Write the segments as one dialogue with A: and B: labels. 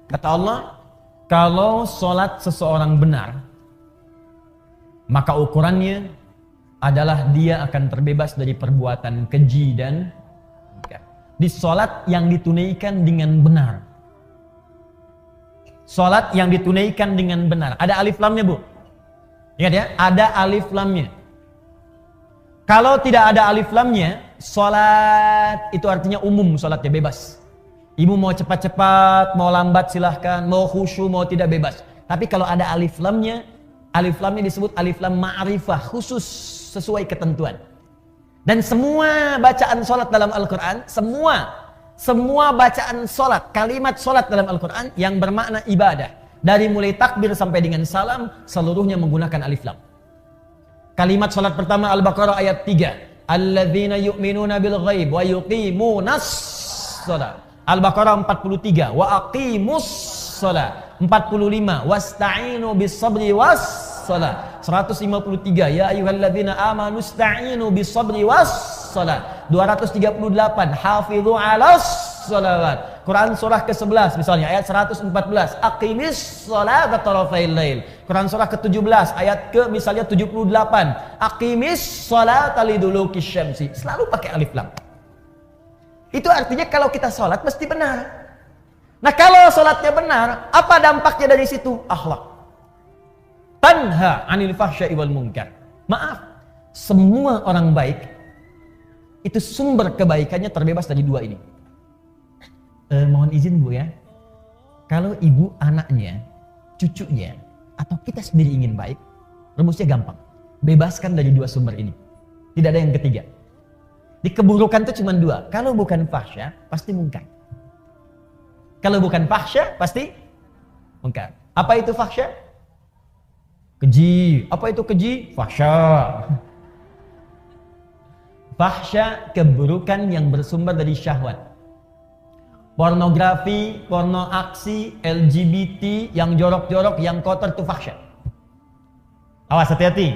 A: Kata Allah, kalau sholat seseorang benar, maka ukurannya adalah dia akan terbebas dari perbuatan keji dan di sholat yang ditunaikan dengan benar. Sholat yang ditunaikan dengan benar. Ada alif lamnya, Bu. Ingat ya, ada alif lamnya. Kalau tidak ada alif lamnya, sholat itu artinya umum, sholatnya bebas. Ibu mau cepat-cepat, mau lambat silahkan, mau khusyuk, mau tidak bebas. Tapi kalau ada alif lamnya disebut alif lam ma'rifah, khusus sesuai ketentuan. Dan semua bacaan sholat dalam Al-Quran, semua bacaan sholat, kalimat sholat dalam Al-Quran yang bermakna ibadah, dari mulai takbir sampai dengan salam, seluruhnya menggunakan alif lam. Kalimat sholat pertama Al-Baqarah ayat 3. Alladzina yu'minuna bil ghaib wa yuqimunas sholat. Al-Baqarah 43. Wa aqimus sholat. 45. Wasta'inu bis sabri was sholat. 153. Ya ayyuhalladzina amanu ista'inu bis sabri was sholat. 238. Hafidhu alas sholawat. Quran surah ke-11 misalnya ayat 114. Aqimis sholat tarafail lail. Quran surah ke-17 ayat ke misalnya 78. Aqimis sholat liduluki syamsi. Selalu pakai alif lam. Itu artinya kalau kita sholat mesti benar. Nah kalau sholatnya benar, apa dampaknya dari situ? Akhlak. Tanha anil fahsya'i wal munkar. Maaf, semua orang baik itu sumber kebaikannya terbebas dari dua ini. Mohon izin Bu ya, kalau ibu anaknya, cucunya, atau kita sendiri ingin baik, rumusnya gampang. Bebaskan dari dua sumber ini. Tidak ada yang ketiga. Di keburukan itu cuma dua. Kalau bukan fahsya, pasti munkar. Kalau bukan fahsya, pasti munkar. Apa itu fahsya? Keji. Apa itu keji? Fahsya. Fahsya, keburukan yang bersumber dari syahwat. Pornografi, porno aksi, LGBT, yang jorok-jorok, yang kotor itu fahsya. Awas, hati-hati.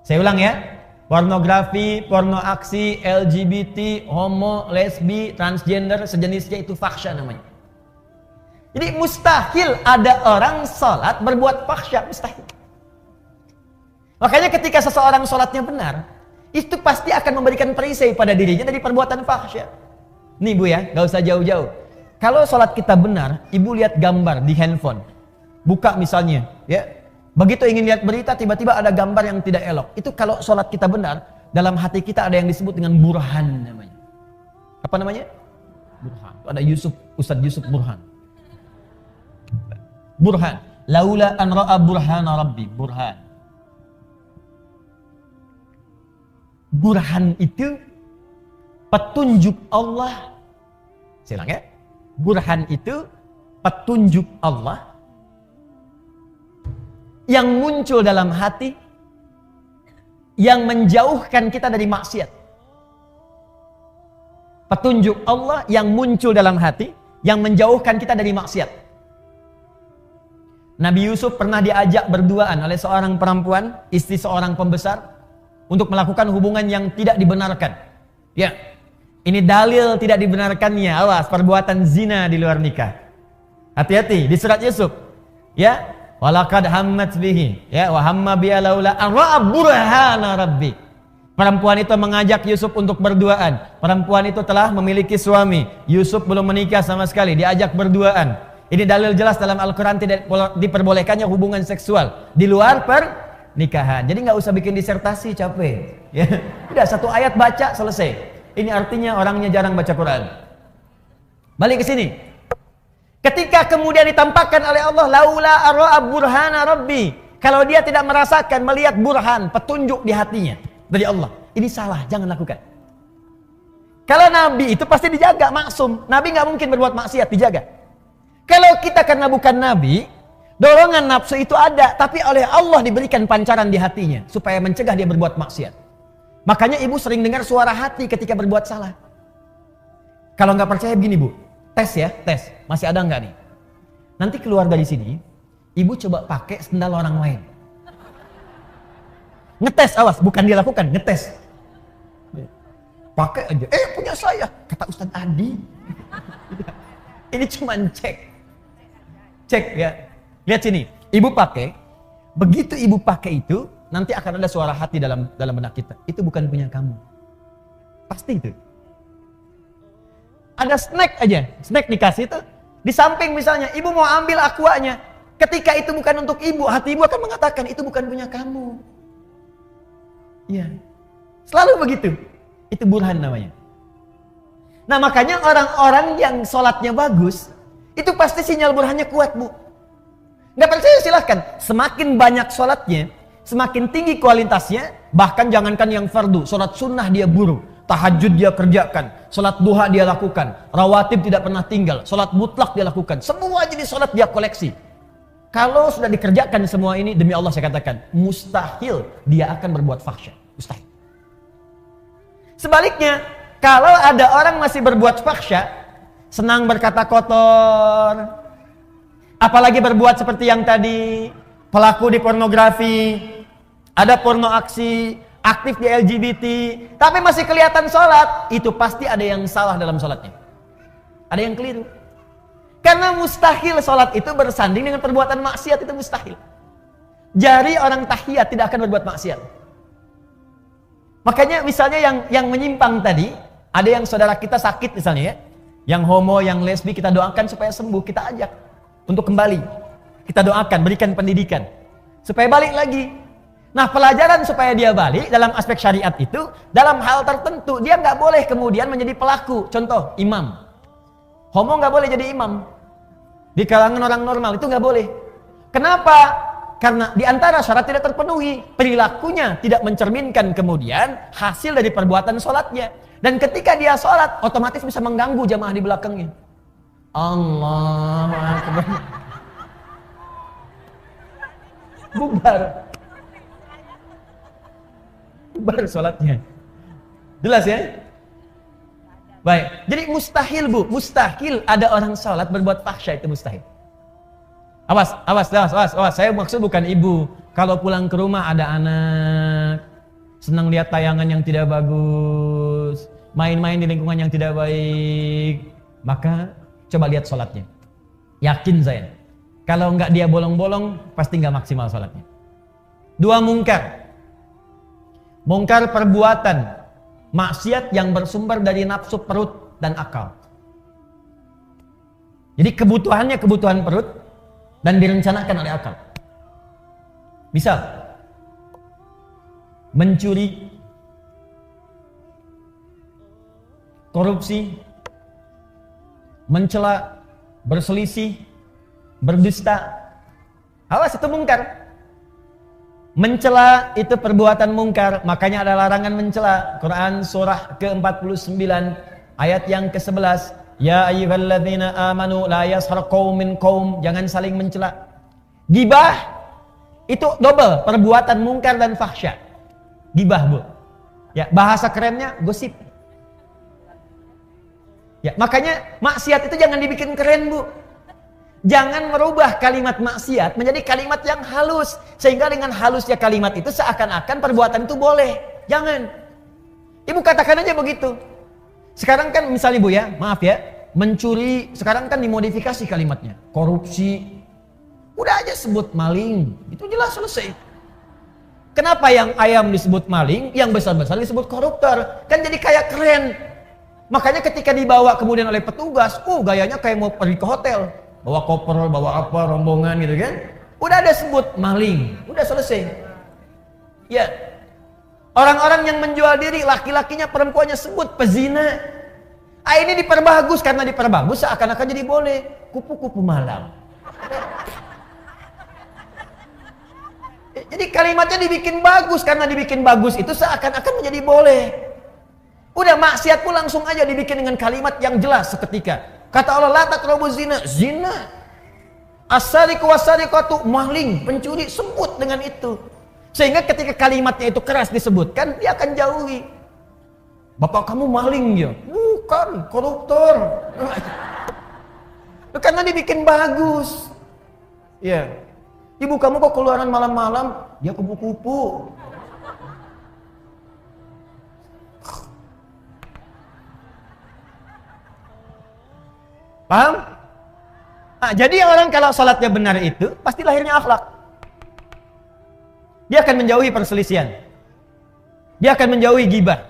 A: Saya ulang ya. Pornografi, porno aksi, LGBT, homo, lesbi, transgender, sejenisnya itu fahsya namanya. Jadi mustahil ada orang sholat berbuat fahsya, mustahil. Makanya ketika seseorang sholatnya benar, itu pasti akan memberikan perisai pada dirinya dari perbuatan fahsya. Nih Bu ya, gak usah jauh-jauh. Kalau sholat kita benar, ibu lihat gambar di handphone. Buka misalnya, ya. Begitu ingin lihat berita, tiba-tiba ada gambar yang tidak elok. Itu kalau sholat kita benar, dalam hati kita ada yang disebut dengan burhan namanya. Apa namanya? Burhan. Ada Ustadz Yusuf Burhan. Burhan. Laula an ra'a burhana rabbi. Burhan. Burhan itu petunjuk Allah. Saya ulang ya. Burhan itu petunjuk Allah yang muncul dalam hati, yang menjauhkan kita dari maksiat. Petunjuk Allah yang muncul dalam hati, yang menjauhkan kita dari maksiat. Nabi Yusuf pernah diajak berduaan oleh seorang perempuan, istri seorang pembesar, untuk melakukan hubungan yang tidak dibenarkan. Ya, ini dalil tidak dibenarkannya. Awas, perbuatan zina di luar nikah. Hati-hati di surat Yusuf. Ya, walaqad hammat bihi, ya, wa hamma biha laula an ra'a burhana rabbi. Perempuan itu mengajak Yusuf untuk berduaan. Perempuan itu telah memiliki suami. Yusuf belum menikah sama sekali, diajak berduaan. Ini dalil jelas dalam Al-Quran tidak diperbolehkannya hubungan seksual di luar pernikahan. Jadi nggak usah bikin disertasi, capek. Ya, udah satu ayat baca selesai. Ini artinya orangnya jarang baca Quran. Balik ke sini. Ketika kemudian ditampakkan oleh Allah, laula ara'a burhana rabbi. Kalau dia tidak merasakan, melihat burhan, petunjuk di hatinya dari Allah, ini salah, jangan lakukan. Kalau Nabi itu pasti dijaga, maksum. Nabi nggak mungkin berbuat maksiat, dijaga. Kalau kita karena bukan Nabi, dorongan nafsu itu ada, tapi oleh Allah diberikan pancaran di hatinya supaya mencegah dia berbuat maksiat. Makanya ibu sering dengar suara hati ketika berbuat salah. Kalau nggak percaya begini Bu, tes ya, tes. Masih ada nggak nih? Nanti keluar dari sini, ibu coba pakai sendal orang lain. Ngetes, awas, bukan dia lakukan, ngetes. Pakai aja, punya saya, kata Ustadz Adi. Ini cuma cek. Cek ya. Lihat sini. Ibu pakai. Begitu ibu pakai itu, nanti akan ada suara hati dalam benak kita. Itu bukan punya kamu. Pasti itu. Ada snack aja. Snack dikasih itu. Di samping misalnya, ibu mau ambil aquanya. Ketika itu bukan untuk ibu, hati ibu akan mengatakan, itu bukan punya kamu. Iya. Selalu begitu. Itu burhan namanya. Nah makanya orang-orang yang sholatnya bagus, itu pasti sinyal burhannya kuat, Bu. Nggak percaya silahkan. Semakin banyak sholatnya, semakin tinggi kualitasnya, bahkan jangankan yang fardu, sholat sunnah dia buru, tahajud dia kerjakan, sholat duha dia lakukan, rawatib tidak pernah tinggal, sholat mutlak dia lakukan, semua jenis sholat dia koleksi. Kalau sudah dikerjakan semua ini, demi Allah saya katakan, mustahil dia akan berbuat fahsya. Mustahil. Sebaliknya, kalau ada orang masih berbuat fahsya, senang berkata kotor, apalagi berbuat seperti yang tadi, pelaku di pornografi, ada porno aksi, aktif di LGBT, tapi masih kelihatan sholat, itu pasti ada yang salah dalam sholatnya. Ada yang keliru. Karena mustahil sholat itu bersanding dengan perbuatan maksiat, itu mustahil. Jari orang tahiyat tidak akan berbuat maksiat. Makanya misalnya yang menyimpang tadi, ada yang saudara kita sakit misalnya ya, yang homo, yang lesbi, kita doakan supaya sembuh, kita ajak untuk kembali. Kita doakan, berikan pendidikan supaya balik lagi. Nah pelajaran supaya dia balik dalam aspek syariat itu, dalam hal tertentu dia nggak boleh kemudian menjadi pelaku. Contoh, imam. Homo nggak boleh jadi imam. Di kalangan orang normal itu nggak boleh. Kenapa? Karena di antara syarat tidak terpenuhi, perilakunya tidak mencerminkan kemudian hasil dari perbuatan sholatnya. Dan ketika dia sholat, otomatis bisa mengganggu jamaah di belakangnya. Allahu Akbar. Bubar. Bubar sholatnya. Jelas ya? Baik. Jadi mustahil, Bu. Mustahil ada orang sholat berbuat fahsya, itu mustahil. Awas. Saya maksud bukan ibu. Kalau pulang ke rumah ada anak, senang lihat tayangan yang tidak bagus, main-main di lingkungan yang tidak baik, maka coba lihat sholatnya. Yakin saya. Kalau enggak dia bolong-bolong, pasti enggak maksimal sholatnya. 2 mungkar. Mungkar perbuatan maksiat yang bersumber dari nafsu perut dan akal. Jadi kebutuhannya kebutuhan perut dan direncanakan oleh akal. Misal, mencuri, korupsi, mencela, berselisih, berdusta. Awas, itu mungkar. Mencela itu perbuatan mungkar, makanya ada larangan mencela. Quran surah ke-49 ayat yang ke-11. Ya ayyuhalladzina amanu la yaskhar qaumin qaum, jangan saling mencela. Gibah itu double, perbuatan mungkar dan fahsya. Gibah, Bu. Ya, bahasa kerennya gosip. Ya, makanya maksiat itu jangan dibikin keren, Bu. Jangan merubah kalimat maksiat menjadi kalimat yang halus, sehingga dengan halusnya kalimat itu seakan-akan perbuatan itu boleh. Jangan. Ibu katakan aja begitu. Sekarang kan misalnya, Bu ya, maaf ya, mencuri sekarang kan dimodifikasi kalimatnya. Korupsi, udah aja sebut maling, itu jelas selesai. Kenapa yang ayam disebut maling, yang besar-besar disebut koruptor? Kan jadi kayak keren. Makanya ketika dibawa kemudian oleh petugas, gayanya kayak mau pergi ke hotel. Bawa koper, bawa apa, rombongan gitu kan. Udah ada sebut maling, udah selesai. Ya, orang-orang yang menjual diri, laki-lakinya, perempuannya sebut pezina. Ini diperbagus, karena diperbagus seakan-akan jadi boleh. Kupu-kupu malam. Jadi kalimatnya dibikin bagus, karena dibikin bagus itu seakan-akan menjadi boleh. Udah maksiat pun langsung aja dibikin dengan kalimat yang jelas seketika. Kata Allah, la taqrabu zina, zina. As-sariqu was-sariqatu, maling, pencuri, sebut dengan itu. Sehingga ketika kalimatnya itu keras disebutkan, dia akan jauhi. Bapak kamu maling ya? Bukan, koruptor. Karena dibikin bagus. Ya. Ibu kamu kok keluaran malam-malam? Dia kupu-kupu. Paham? Nah, jadi orang kalau salatnya benar itu pasti lahirnya akhlak. Dia akan menjauhi perselisihan. Dia akan menjauhi gibah,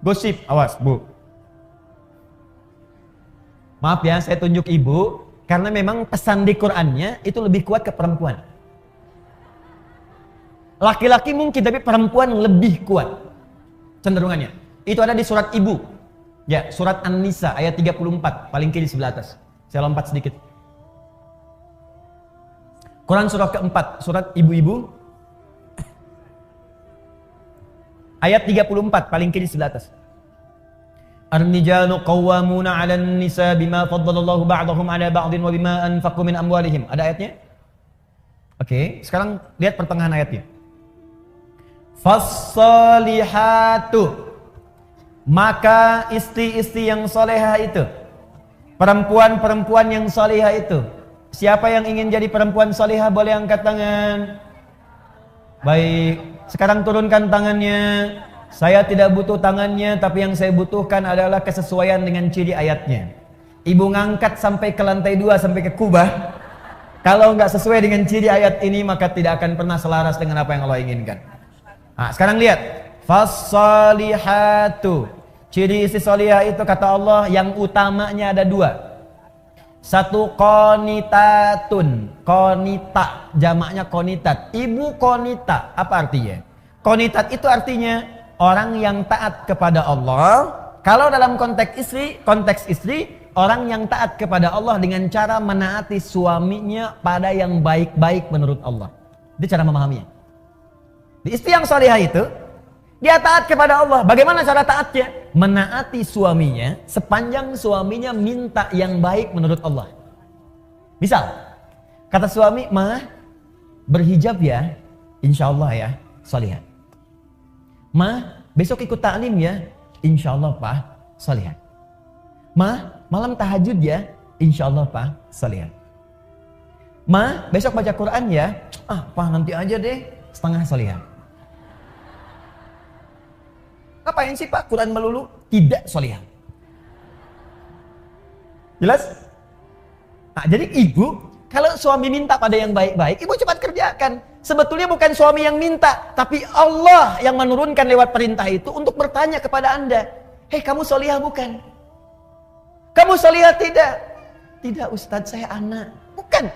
A: gosip. Awas, Bu. Maaf ya, saya tunjuk ibu karena memang pesan di Qur'annya itu lebih kuat ke perempuan. Laki-laki mungkin, tapi perempuan lebih kuat cenderungannya. Itu ada di surat ibu. Ya, surat An-Nisa ayat 34, paling kiri sebelah atas. Saya lompat sedikit. Quran surah keempat, surat ibu-ibu. Ayat 34, paling kiri sebelah atas. Ar-rijalu qawwamuna 'alan nisa bima faddalallahu ba'dahum 'ala ba'din wa bima anfaqu min amwalihim. Ada ayatnya? Oke, sekarang lihat pertengahan ayatnya. Fas-salihatu, maka istri-istri yang solehah itu, perempuan-perempuan yang solehah itu. Siapa yang ingin jadi perempuan solehah boleh angkat tangan. Baik, sekarang turunkan tangannya. Saya tidak butuh tangannya, tapi yang saya butuhkan adalah kesesuaian dengan ciri ayatnya. Ibu ngangkat sampai ke lantai 2, sampai ke kubah. Kalau nggak sesuai dengan ciri ayat ini, maka tidak akan pernah selaras dengan apa yang Allah inginkan. Nah, sekarang lihat. Fas-salihatu. Ciri istri solihah itu kata Allah yang utamanya ada 2. Satu, qanitatun. Qanita, jamaknya qanitat. Ibu qanita, apa artinya? Qanitat itu artinya orang yang taat kepada Allah. Kalau dalam konteks istri, orang yang taat kepada Allah dengan cara menaati suaminya pada yang baik-baik menurut Allah. Itu cara memahaminya. Di istri yang salihah itu, dia taat kepada Allah. Bagaimana cara taatnya? Menaati suaminya sepanjang suaminya minta yang baik menurut Allah. Misal, kata suami, "Ma, berhijab ya, insya Allah ya, salihah. Ma, besok ikut ta'lim ya, insya Allah Pak, salihah. Ma, malam tahajud ya, insya Allah Pak, salihah. Ma, besok baca Quran ya, Pak nanti aja deh, setengah salihah." Ngapain sih Pak Quran melulu? Tidak solihah. Jelas? Nah, jadi ibu, kalau suami minta pada yang baik-baik, ibu cepat kerjakan. Sebetulnya bukan suami yang minta, tapi Allah yang menurunkan lewat perintah itu untuk bertanya kepada Anda. Hei, kamu solihah bukan? Kamu solihah tidak? Tidak Ustadz, saya anak. Bukan.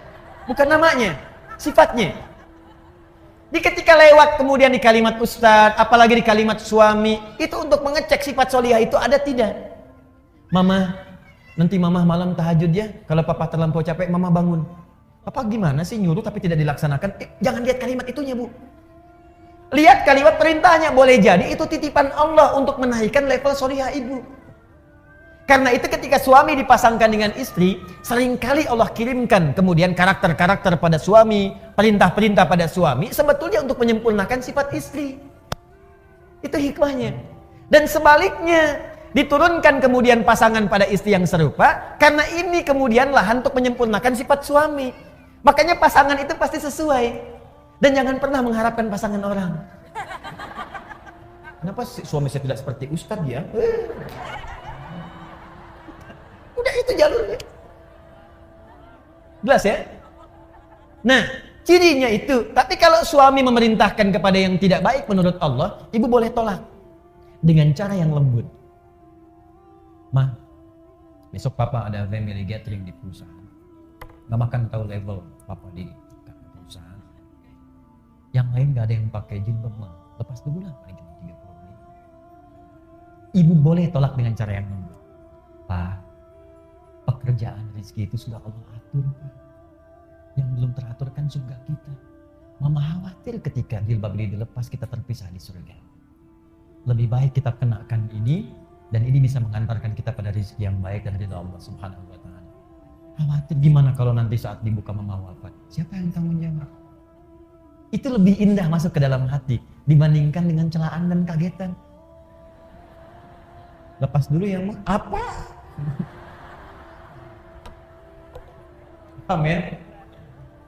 A: Bukan namanya, sifatnya. Di ketika lewat kemudian di kalimat ustadz, apalagi di kalimat suami, itu untuk mengecek sifat solihah itu ada tidak. Mama, nanti mama malam tahajud ya, kalau papa terlampau capek mama bangun. Papa gimana sih nyuruh tapi tidak dilaksanakan? Jangan lihat kalimat itunya Bu. Lihat kalimat perintahnya, boleh jadi itu titipan Allah untuk menaikkan level solihah ibu. Karena itu ketika suami dipasangkan dengan istri, seringkali Allah kirimkan kemudian karakter-karakter pada suami, perintah-perintah pada suami, sebetulnya untuk menyempurnakan sifat istri. Itu hikmahnya. Dan sebaliknya, diturunkan kemudian pasangan pada istri yang serupa, karena ini kemudian lahan untuk menyempurnakan sifat suami. Makanya pasangan itu pasti sesuai. Dan jangan pernah mengharapkan pasangan orang. Kenapa suami saya tidak seperti Ustadz ya? Udah itu jalurnya. Jelas ya? Nah, cirinya itu. Tapi kalau suami memerintahkan kepada yang tidak baik menurut Allah, ibu boleh tolak. Dengan cara yang lembut. Ma, besok papa ada family gathering di perusahaan. Mama kan tahu level papa di perusahaan. Yang lain gak ada yang pakai jilbab, Ma. Lepas dulu lah, paling cuma 30 menit. Ibu boleh tolak dengan cara yang lembut. Pak, pekerjaan rezeki itu sudah Allah atur, Pak. Yang belum teratur kan surga kita. Mama khawatir ketika jilbab ini dilepas kita terpisah di surga. Lebih baik kita kenakan ini, dan ini bisa mengantarkan kita pada rezeki yang baik dan ridha Allah Subhanahu wa taala. Khawatir gimana kalau nanti saat dibuka mama wafat? Siapa yang tanggung jawab? Itu lebih indah masuk ke dalam hati dibandingkan dengan celaan dan kagetan. Lepas dulu ya, Ma. Apa? Paham ya?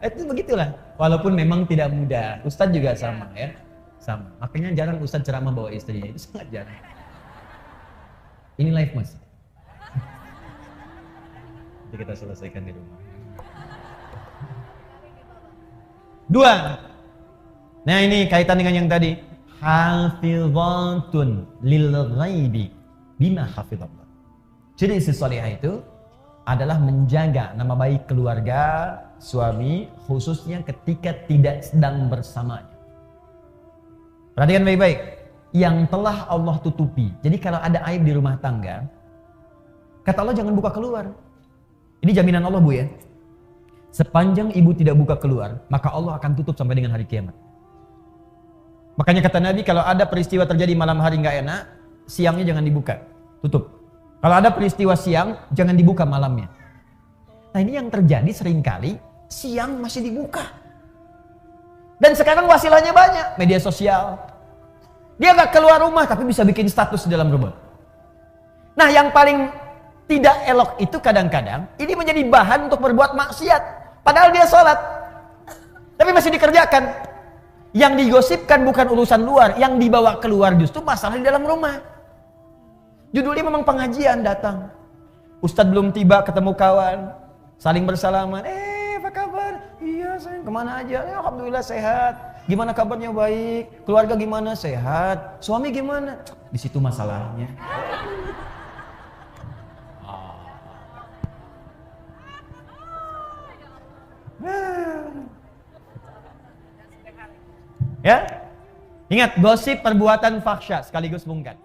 A: Itu begitulah. Walaupun memang tidak mudah. Ustadz juga sama ya. Sama. Makanya jarang Ustadz ceramah bawa istrinya. Itu sangat jarang. Ini live Mas. Nanti kita selesaikan di rumah. Dua. Nah ini kaitan dengan yang tadi. Hafizatun lil ghaibi bima hafizallah. Jadi istri salihah itu adalah menjaga nama baik keluarga, suami, khususnya ketika tidak sedang bersamanya. Perhatikan baik-baik. Yang telah Allah tutupi. Jadi kalau ada aib di rumah tangga, kata Allah jangan buka keluar. Ini jaminan Allah, Bu, ya. Sepanjang ibu tidak buka keluar, maka Allah akan tutup sampai dengan hari kiamat. Makanya kata Nabi, kalau ada peristiwa terjadi malam hari nggak enak, siangnya jangan dibuka, tutup. Kalau ada peristiwa siang, jangan dibuka malamnya. Nah ini yang terjadi seringkali, siang masih dibuka. Dan sekarang wasilahnya banyak, media sosial. Dia nggak keluar rumah, tapi bisa bikin status di dalam rumah. Nah yang paling tidak elok itu kadang-kadang, ini menjadi bahan untuk berbuat maksiat. Padahal dia sholat, tapi masih dikerjakan. Yang digosipkan bukan urusan luar, yang dibawa keluar justru masalah di dalam rumah. Judulnya memang pengajian datang. Ustadz belum tiba ketemu kawan, saling bersalaman. Apa kabar? Iya sayang, kemana aja? Alhamdulillah sehat. Gimana kabarnya? Baik. Keluarga gimana? Sehat. Suami gimana? Di situ masalahnya. Ya, ingat, gosip perbuatan fahsya sekaligus mungkar.